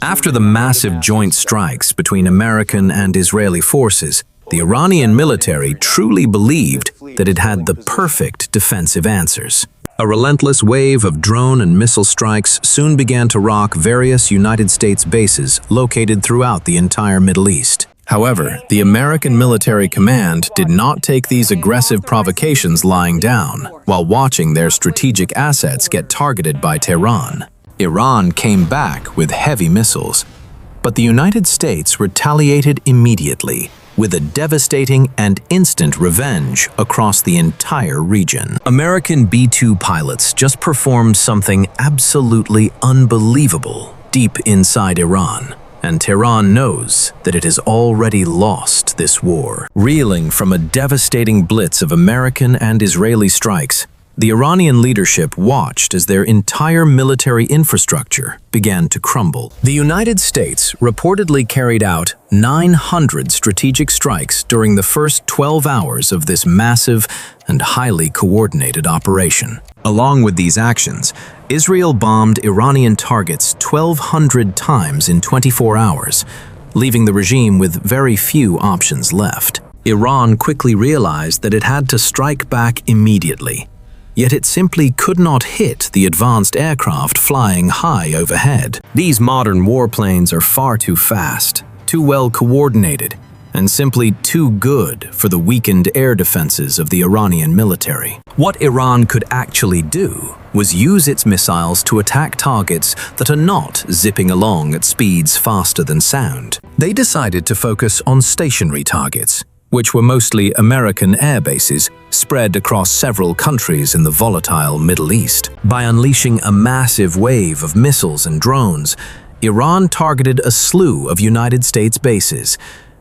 After the massive joint strikes between American and Israeli forces, the Iranian military truly believed that it had the perfect defensive answers. A relentless wave of drone and missile strikes soon began to rock various United States bases located throughout the entire Middle East. However, the American military command did not take these aggressive provocations lying down, while watching their strategic assets get targeted by Tehran. Iran came back with heavy missiles, but the United States retaliated immediately with a devastating and instant revenge across the entire region. American B-2 pilots just performed something absolutely unbelievable deep inside Iran, and Tehran knows that it has already lost this war. Reeling from a devastating blitz of American and Israeli strikes, the Iranian leadership watched as their entire military infrastructure began to crumble. The United States reportedly carried out 900 strategic strikes during the first 12 hours of this massive and highly coordinated operation. Along with these actions, Israel bombed Iranian targets 1,200 times in 24 hours, leaving the regime with very few options left. Iran quickly realized that it had to strike back immediately. Yet it simply could not hit the advanced aircraft flying high overhead. These modern warplanes are far too fast, too well coordinated, and simply too good for the weakened air defenses of the Iranian military. What Iran could actually do was use its missiles to attack targets that are not zipping along at speeds faster than sound. They decided to focus on stationary targets, which were mostly American air bases spread across several countries in the volatile Middle East. By unleashing a massive wave of missiles and drones, Iran targeted a slew of United States bases,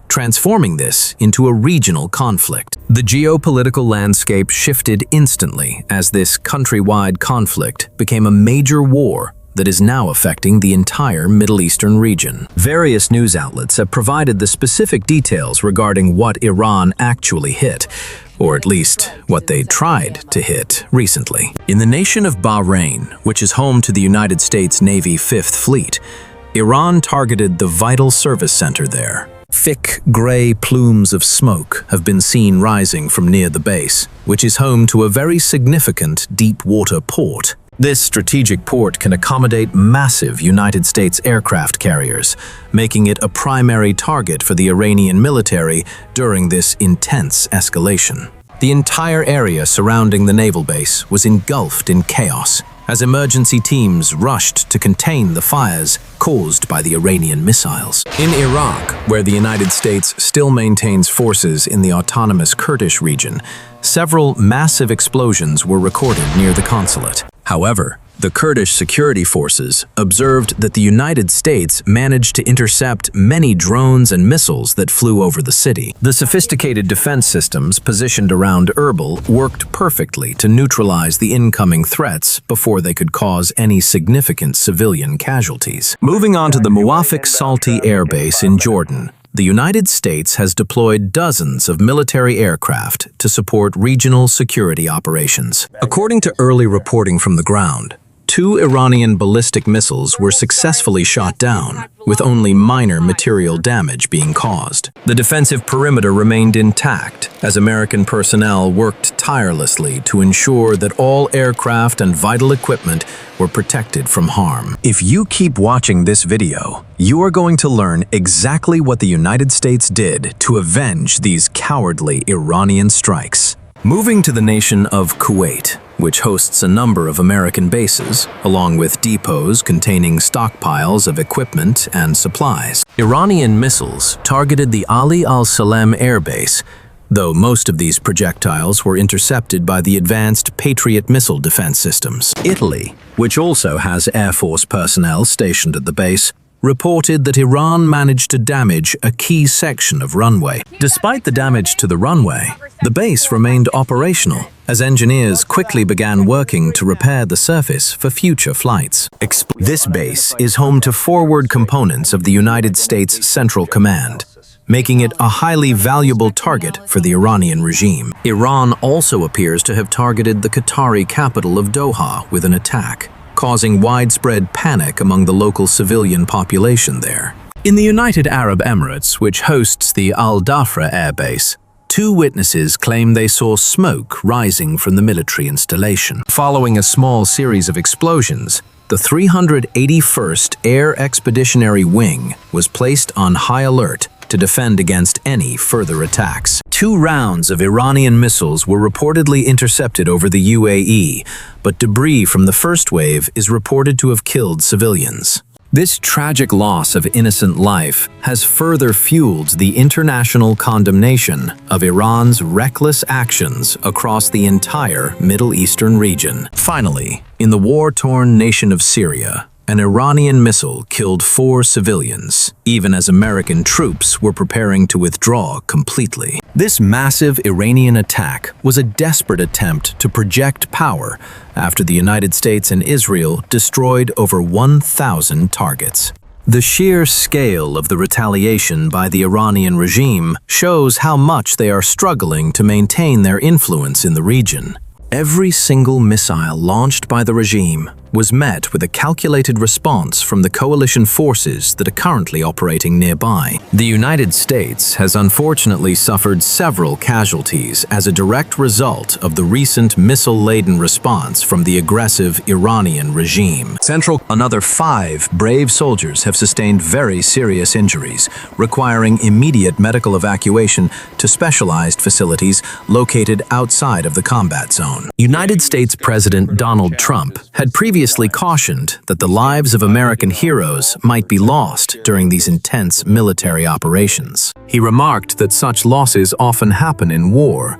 transforming this into a regional conflict. The geopolitical landscape shifted instantly as this countrywide conflict became a major war that is now affecting the entire Middle Eastern region. Various news outlets have provided the specific details regarding what Iran actually hit, or at least what they tried to hit recently. In the nation of Bahrain, which is home to the United States Navy 5th Fleet, Iran targeted the vital service center there. Thick gray plumes of smoke have been seen rising from near the base, which is home to a very significant deep-water port. This strategic port can accommodate massive United States aircraft carriers, making it a primary target for the Iranian military during this intense escalation. The entire area surrounding the naval base was engulfed in chaos as emergency teams rushed to contain the fires caused by the Iranian missiles. In Iraq, where the United States still maintains forces in the autonomous Kurdish region, several massive explosions were recorded near the consulate. However, the Kurdish security forces observed that the United States managed to intercept many drones and missiles that flew over the city. The sophisticated defense systems positioned around Erbil worked perfectly to neutralize the incoming threats before they could cause any significant civilian casualties. Moving on to the Muwafiq Salti Air Base in Jordan, the United States has deployed dozens of military aircraft to support regional security operations. According to early reporting from the ground, 2 Iranian ballistic missiles were successfully shot down, with only minor material damage being caused. The defensive perimeter remained intact as American personnel worked tirelessly to ensure that all aircraft and vital equipment were protected from harm. If you keep watching this video, you are going to learn exactly what the United States did to avenge these cowardly Iranian strikes. Moving to the nation of Kuwait, which hosts a number of American bases, along with depots containing stockpiles of equipment and supplies. Iranian missiles targeted the Ali al-Salem air base, though most of these projectiles were intercepted by the advanced Patriot missile defense systems. Italy, which also has Air Force personnel stationed at the base, reported that Iran managed to damage a key section of runway. Despite the damage to the runway, the base remained operational as engineers quickly began working to repair the surface for future flights. This base is home to forward components of the United States Central Command, making it a highly valuable target for the Iranian regime. Iran also appears to have targeted the Qatari capital of Doha with an attack, causing widespread panic among the local civilian population there. In the United Arab Emirates, which hosts the Al Dhafra Air Base, 2 witnesses claim they saw smoke rising from the military installation. Following a small series of explosions, the 381st Air Expeditionary Wing was placed on high alert to defend against any further attacks. 2 rounds of Iranian missiles were reportedly intercepted over the UAE, but debris from the first wave is reported to have killed civilians. This tragic loss of innocent life has further fueled the international condemnation of Iran's reckless actions across the entire Middle Eastern region. Finally, in the war-torn nation of Syria, an Iranian missile killed 4 civilians, even as American troops were preparing to withdraw completely. This massive Iranian attack was a desperate attempt to project power after the United States and Israel destroyed over 1,000 targets. The sheer scale of the retaliation by the Iranian regime shows how much they are struggling to maintain their influence in the region. Every single missile launched by the regime was met with a calculated response from the coalition forces that are currently operating nearby. The United States has unfortunately suffered several casualties as a direct result of the recent missile-laden response from the aggressive Iranian regime. Another 5 brave soldiers have sustained very serious injuries, requiring immediate medical evacuation to specialized facilities located outside of the combat zone. United States President Donald Trump had previously cautioned that the lives of American heroes might be lost during these intense military operations. He remarked that such losses often happen in war,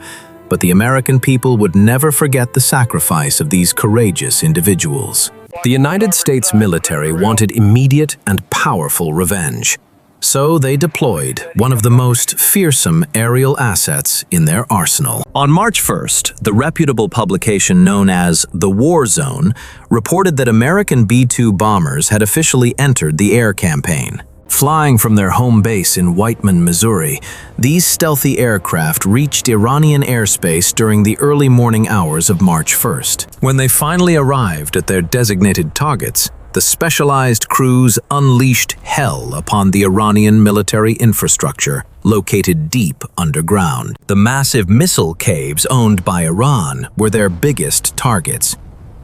but the American people would never forget the sacrifice of these courageous individuals. The United States military wanted immediate and powerful revenge. So they deployed one of the most fearsome aerial assets in their arsenal. On March 1st, the reputable publication known as The War Zone reported that American B-2 bombers had officially entered the air campaign. Flying from their home base in Whiteman, Missouri, these stealthy aircraft reached Iranian airspace during the early morning hours of March 1st. When they finally arrived at their designated targets, the specialized crews unleashed hell upon the Iranian military infrastructure located deep underground. The massive missile caves owned by Iran were their biggest targets,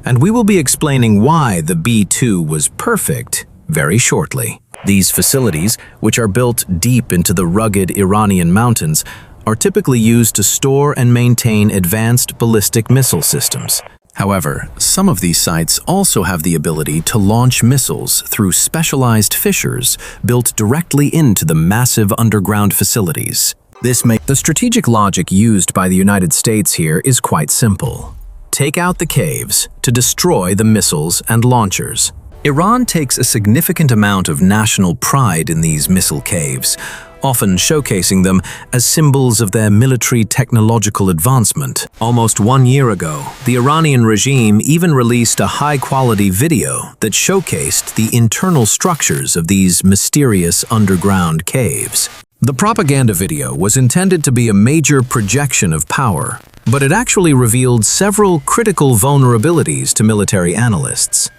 and we will be explaining why the B-2 was perfect very shortly. These facilities, which are built deep into the rugged Iranian mountains, are typically used to store and maintain advanced ballistic missile systems. However, some of these sites also have the ability to launch missiles through specialized fissures built directly into the massive underground facilities. The strategic logic used by the United States here is quite simple. Take out the caves to destroy the missiles and launchers. Iran takes a significant amount of national pride in these missile caves, often showcasing them as symbols of their military technological advancement. Almost 1 year ago, the Iranian regime even released a high-quality video that showcased the internal structures of these mysterious underground caves. The propaganda video was intended to be a major projection of power, but it actually revealed several critical vulnerabilities to military analysts.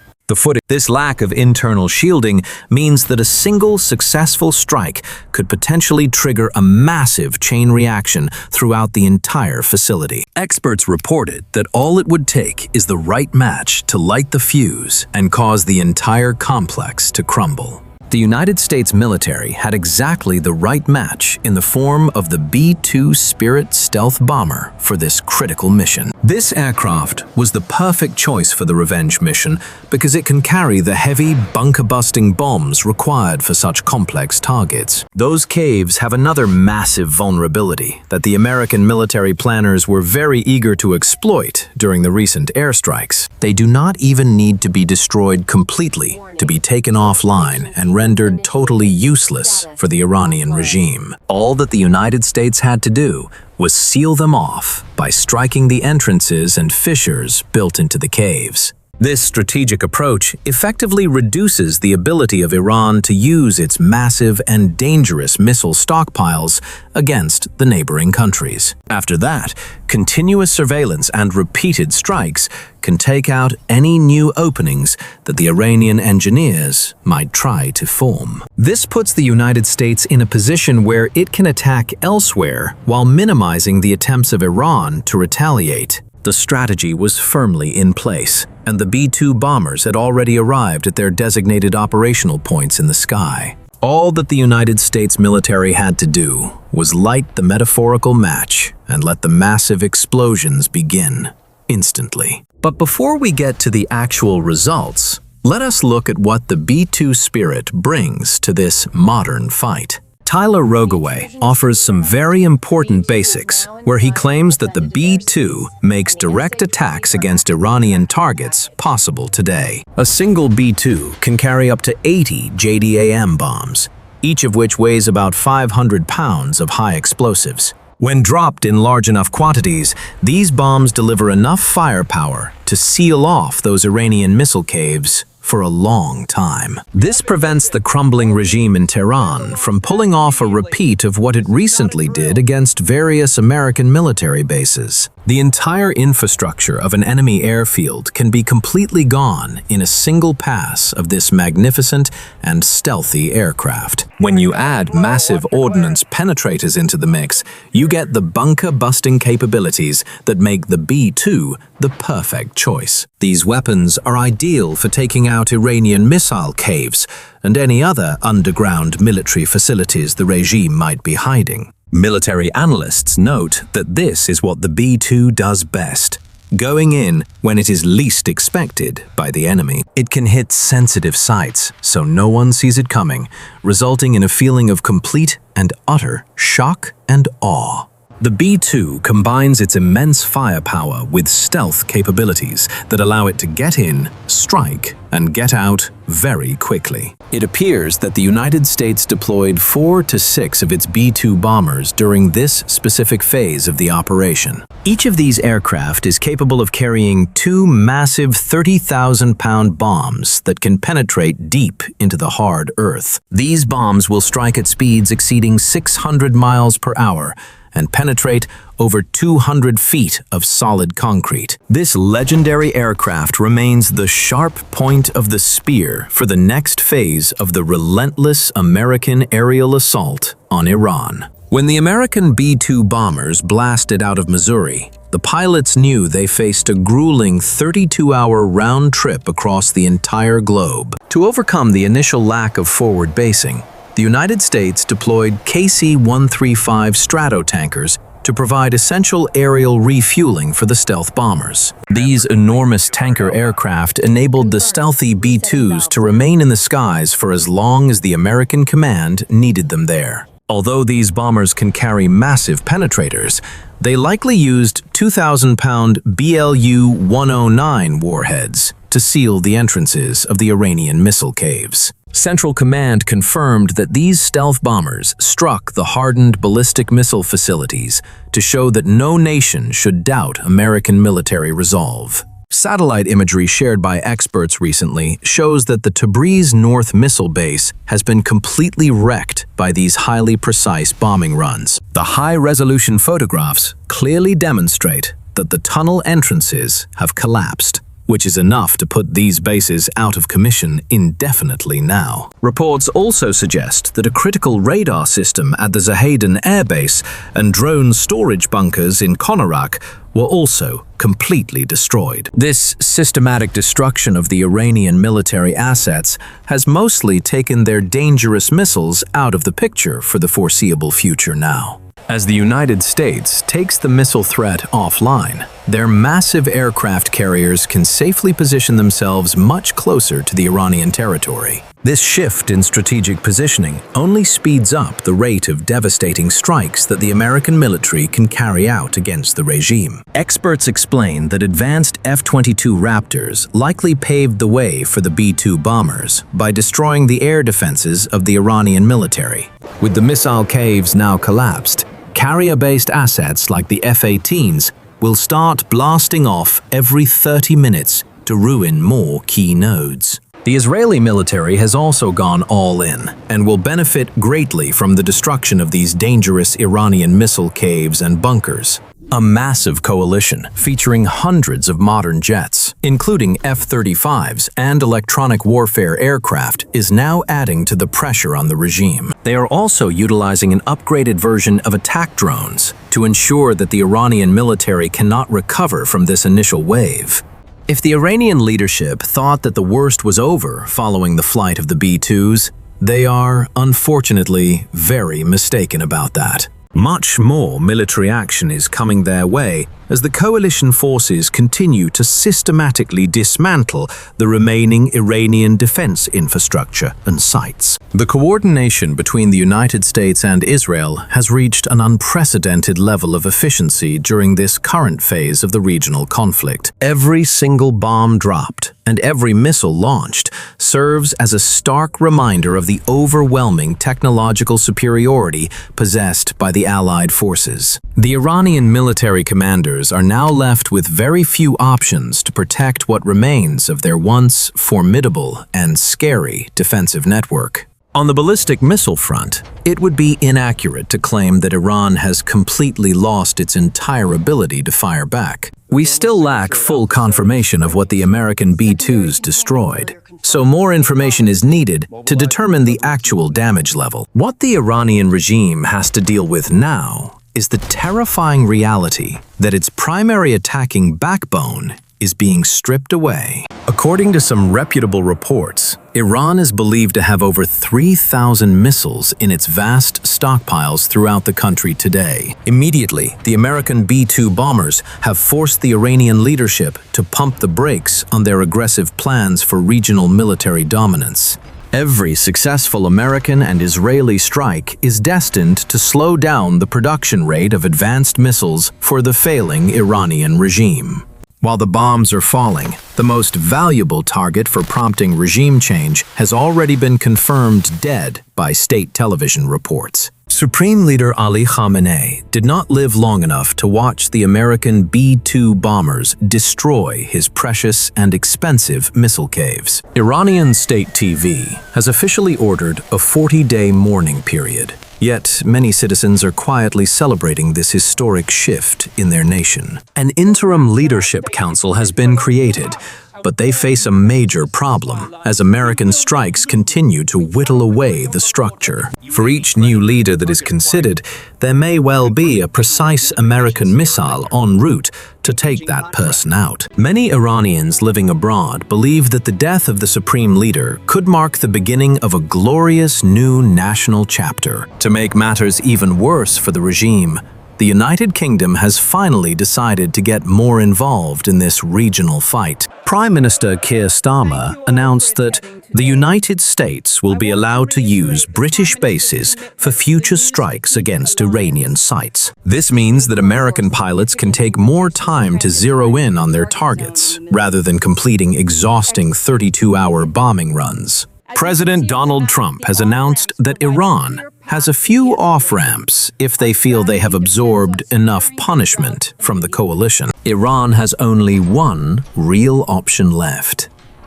This lack of internal shielding means that a single successful strike could potentially trigger a massive chain reaction throughout the entire facility. Experts reported that all it would take is the right match to light the fuse and cause the entire complex to crumble. The United States military had exactly the right match in the form of the B-2 Spirit stealth bomber for this critical mission. This aircraft was the perfect choice for the revenge mission because it can carry the heavy, bunker-busting bombs required for such complex targets. Those caves have another massive vulnerability that the American military planners were very eager to exploit during the recent airstrikes. They do not even need to be destroyed completely to be taken offline and rendered totally useless for the Iranian regime. All that the United States had to do was seal them off by striking the entrances and fissures built into the caves. This strategic approach effectively reduces the ability of Iran to use its massive and dangerous missile stockpiles against the neighboring countries. After that, continuous surveillance and repeated strikes can take out any new openings that the Iranian engineers might try to form. This puts the United States in a position where it can attack elsewhere while minimizing the attempts of Iran to retaliate. The strategy was firmly in place, and the B-2 bombers had already arrived at their designated operational points in the sky. All that the United States military had to do was light the metaphorical match and let the massive explosions begin instantly. But before we get to the actual results, let us look at what the B-2 spirit brings to this modern fight. Tyler Rogaway offers some very important basics, where he claims that the B-2 makes direct attacks against Iranian targets possible today. A single B-2 can carry up to 80 JDAM bombs, each of which weighs about 500 pounds of high explosives. When dropped in large enough quantities, these bombs deliver enough firepower to seal off those Iranian missile caves for a long time. This prevents the crumbling regime in Tehran from pulling off a repeat of what it recently did against various American military bases. The entire infrastructure of an enemy airfield can be completely gone in a single pass of this magnificent and stealthy aircraft. When you add massive ordnance penetrators into the mix, you get the bunker-busting capabilities that make the B-2 the perfect choice. These weapons are ideal for taking out Iranian missile caves and any other underground military facilities the regime might be hiding. Military analysts note that this is what the B-2 does best. Going in when it is least expected by the enemy. It can hit sensitive sites so no one sees it coming, resulting in a feeling of complete and utter shock and awe. The B-2 combines its immense firepower with stealth capabilities that allow it to get in, strike, and get out very quickly. It appears that the United States deployed 4 to 6 of its B-2 bombers during this specific phase of the operation. Each of these aircraft is capable of carrying 2 massive 30,000-pound bombs that can penetrate deep into the hard earth. These bombs will strike at speeds exceeding 600 miles per hour and penetrate over 200 feet of solid concrete. This legendary aircraft remains the sharp point of the spear for the next phase of the relentless American aerial assault on Iran. When the American B-2 bombers blasted out of Missouri, the pilots knew they faced a grueling 32-hour round trip across the entire globe. To overcome the initial lack of forward basing, the United States deployed KC-135 Stratotankers to provide essential aerial refueling for the stealth bombers. These enormous tanker aircraft enabled the stealthy B-2s to remain in the skies for as long as the American command needed them there. Although these bombers can carry massive penetrators, they likely used 2,000-pound BLU-109 warheads to seal the entrances of the Iranian missile caves. Central Command confirmed that these stealth bombers struck the hardened ballistic missile facilities to show that no nation should doubt American military resolve. Satellite imagery shared by experts recently shows that the Tabriz North missile base has been completely wrecked by these highly precise bombing runs. The high-resolution photographs clearly demonstrate that the tunnel entrances have collapsed, which is enough to put these bases out of commission indefinitely now. Reports also suggest that a critical radar system at the Zahedan Air Base and drone storage bunkers in Konarak were also completely destroyed. This systematic destruction of the Iranian military assets has mostly taken their dangerous missiles out of the picture for the foreseeable future now. As the United States takes the missile threat offline, their massive aircraft carriers can safely position themselves much closer to the Iranian territory. This shift in strategic positioning only speeds up the rate of devastating strikes that the American military can carry out against the regime. Experts explain that advanced F-22 Raptors likely paved the way for the B-2 bombers by destroying the air defenses of the Iranian military. With the missile caves now collapsed, carrier-based assets like the F-18s will start blasting off every 30 minutes to ruin more key nodes. The Israeli military has also gone all in and will benefit greatly from the destruction of these dangerous Iranian missile caves and bunkers. A massive coalition featuring hundreds of modern jets, including F-35s and electronic warfare aircraft, is now adding to the pressure on the regime. They are also utilizing an upgraded version of attack drones to ensure that the Iranian military cannot recover from this initial wave. If the Iranian leadership thought that the worst was over following the flight of the B-2s, they are, unfortunately, very mistaken about that. Much more military action is coming their way as the coalition forces continue to systematically dismantle the remaining Iranian defense infrastructure and sites. The coordination between the United States and Israel has reached an unprecedented level of efficiency during this current phase of the regional conflict. Every single bomb dropped and every missile launched serves as a stark reminder of the overwhelming technological superiority possessed by the Allied forces. The Iranian military commanders are now left with very few options to protect what remains of their once formidable and scary defensive network. On the ballistic missile front, it would be inaccurate to claim that Iran has completely lost its entire ability to fire back. We still lack full confirmation of what the American B-2s destroyed, so more information is needed to determine the actual damage level. What the Iranian regime has to deal with now is the terrifying reality that its primary attacking backbone is being stripped away. According to some reputable reports, Iran is believed to have over 3,000 missiles in its vast stockpiles throughout the country today. Immediately, the American B-2 bombers have forced the Iranian leadership to pump the brakes on their aggressive plans for regional military dominance. Every successful American and Israeli strike is destined to slow down the production rate of advanced missiles for the failing Iranian regime. While the bombs are falling, the most valuable target for prompting regime change has already been confirmed dead by state television reports. Supreme Leader Ali Khamenei did not live long enough to watch the American B-2 bombers destroy his precious and expensive missile caves. Iranian state TV has officially ordered a 40-day mourning period. Yet, many citizens are quietly celebrating this historic shift in their nation. An interim leadership council has been created, but they face a major problem as American strikes continue to whittle away the structure. For each new leader that is considered, there may well be a precise American missile en route to take that person out. Many Iranians living abroad believe that the death of the supreme leader could mark the beginning of a glorious new national chapter. To make matters even worse for the regime, the United Kingdom has finally decided to get more involved in this regional fight. Prime Minister Keir Starmer announced that the United States will be allowed to use British bases for future strikes against Iranian sites. This means that American pilots can take more time to zero in on their targets, rather than completing exhausting 32-hour bombing runs. President Donald Trump has announced that Iran has a few off-ramps if they feel they have absorbed enough punishment from the coalition. Iran has only one real option left,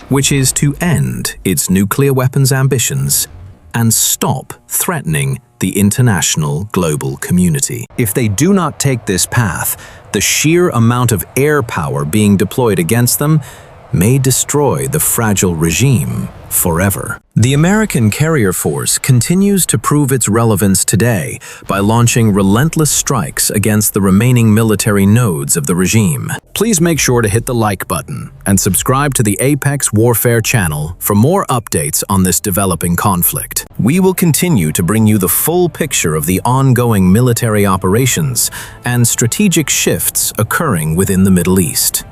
which is to end its nuclear weapons ambitions and stop threatening the international global community. If they do not take this path, the sheer amount of air power being deployed against them may destroy the fragile regime forever. The American carrier force continues to prove its relevance today by launching relentless strikes against the remaining military nodes of the regime. Please make sure to hit the like button and subscribe to the Apex Warfare channel for more updates on this developing conflict. We will continue to bring you the full picture of the ongoing military operations and strategic shifts occurring within the Middle East.